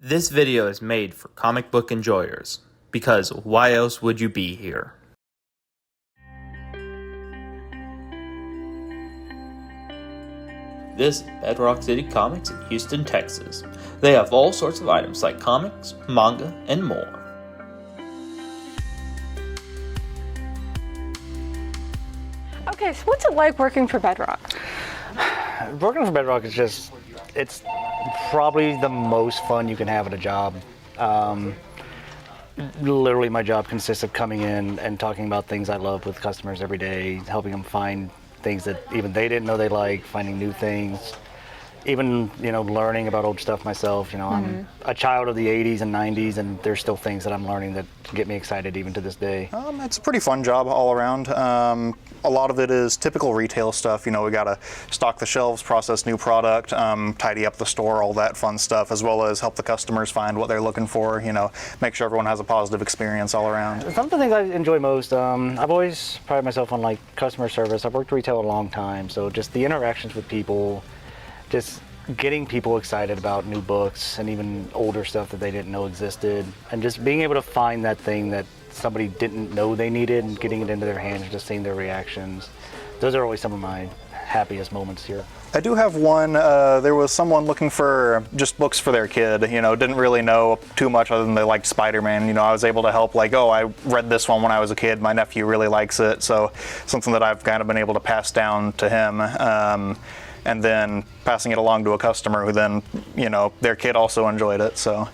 This video is made for comic book enjoyers, because why else would you be here? This is Bedrock City Comics in Houston, Texas. They have all sorts of items like comics, manga, and more. Okay, so what's it like working for Bedrock? Working for Bedrock is it's probably the most fun you can have at a job. Literally my job consists of coming in and talking about things I love with customers every day, helping them find things that even they didn't know they like, finding new things, even, learning about old stuff myself. I'm a child of the 80s and 90s, and there's still things that I'm learning that get me excited even to this day. It's a pretty fun job all around. A lot of it is typical retail stuff. We gotta stock the shelves, process new product, tidy up the store, all that fun stuff, as well as help the customers find what they're looking for, make sure everyone has a positive experience all around. Some of the things I enjoy most, I've always prided myself on customer service. I've worked retail a long time, so just the interactions with people, just getting people excited about new books and even older stuff that they didn't know existed, and just being able to find that thing that somebody didn't know they needed and getting it into their hands and just seeing their reactions. Those are always some of my happiest moments here. I do have one. There was someone looking for just books for their kid, didn't really know too much other than they liked Spider-Man. I was able to help, I read this one when I was a kid, my nephew really likes it, so something that I've kind of been able to pass down to him. And then passing it along to a customer who then, their kid also enjoyed it. So,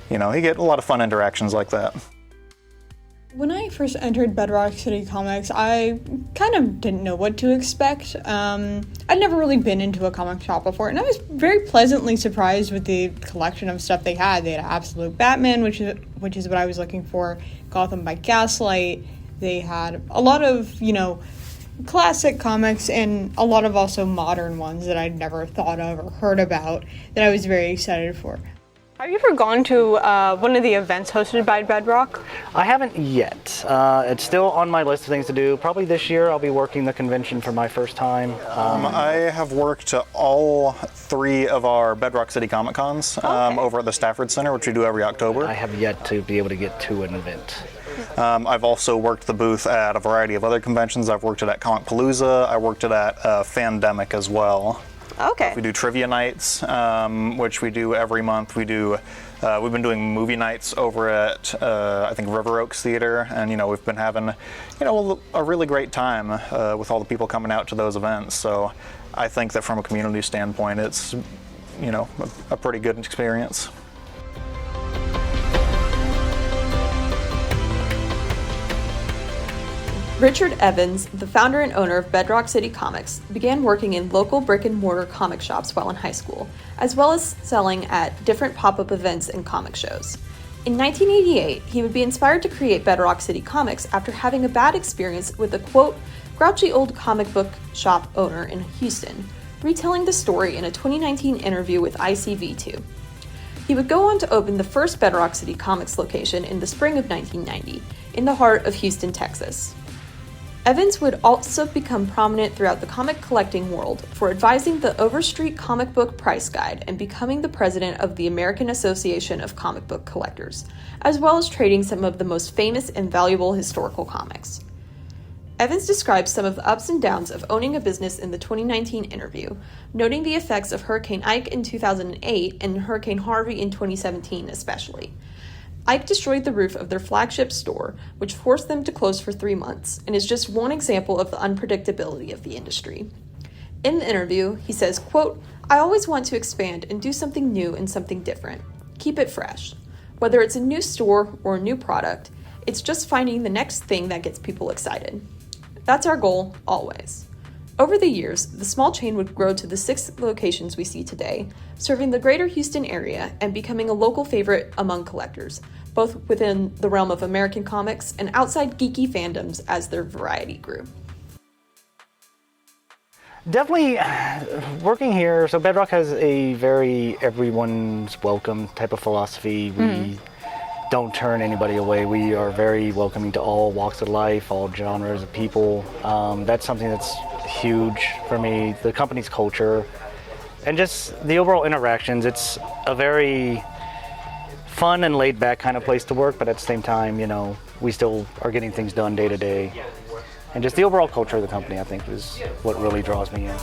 you get a lot of fun interactions like that. When I first entered Bedrock City Comics, I kind of didn't know what to expect. I'd never really been into a comic shop before, and I was very pleasantly surprised with the collection of stuff they had. They had Absolute Batman, which is what I was looking for, Gotham by Gaslight. They had a lot of, classic comics and a lot of also modern ones that I'd never thought of or heard about that I was very excited for. Have you ever gone to one of the events hosted by Bedrock? I haven't yet. It's still on my list of things to do. Probably this year I'll be working the convention for my first time. I have worked all 3 of our Bedrock City Comic Cons over at the Stafford Center, which we do every October. I have yet to be able to get to an event. I've also worked the booth at a variety of other conventions. I've worked it at Comicpalooza. I worked it at Fandemic as well. Okay. We do trivia nights, which we do every month. We've been doing movie nights over at I think River Oaks Theater, and we've been having a really great time with all the people coming out to those events. So I think that from a community standpoint, it's a pretty good experience. Richard Evans, the founder and owner of Bedrock City Comics, began working in local brick-and-mortar comic shops while in high school, as well as selling at different pop-up events and comic shows. In 1988, he would be inspired to create Bedrock City Comics after having a bad experience with a, quote, grouchy old comic book shop owner in Houston, retelling the story in a 2019 interview with ICV2. He would go on to open the first Bedrock City Comics location in the spring of 1990, in the heart of Houston, Texas. Evans would also become prominent throughout the comic collecting world for advising the Overstreet Comic Book Price Guide and becoming the president of the American Association of Comic Book Collectors, as well as trading some of the most famous and valuable historical comics. Evans describes some of the ups and downs of owning a business in the 2019 interview, noting the effects of Hurricane Ike in 2008 and Hurricane Harvey in 2017 especially. Ike destroyed the roof of their flagship store, which forced them to close for 3 months, and is just one example of the unpredictability of the industry. In the interview, he says, quote, I always want to expand and do something new and something different. Keep it fresh. Whether it's a new store or a new product, it's just finding the next thing that gets people excited. That's our goal, always. Over the years, the small chain would grow to the 6 locations we see today, serving the greater Houston area and becoming a local favorite among collectors, both within the realm of American comics and outside geeky fandoms as their variety grew. Definitely working here, so Bedrock has a very everyone's welcome type of philosophy. We don't turn anybody away. We are very welcoming to all walks of life, all genres of people. That's something that's huge for me. The company's culture and just the overall interactions. It's a very fun and laid back kind of place to work, but at the same time, you know, we still are getting things done day to day. And just the overall culture of the company, I think, is what really draws me in.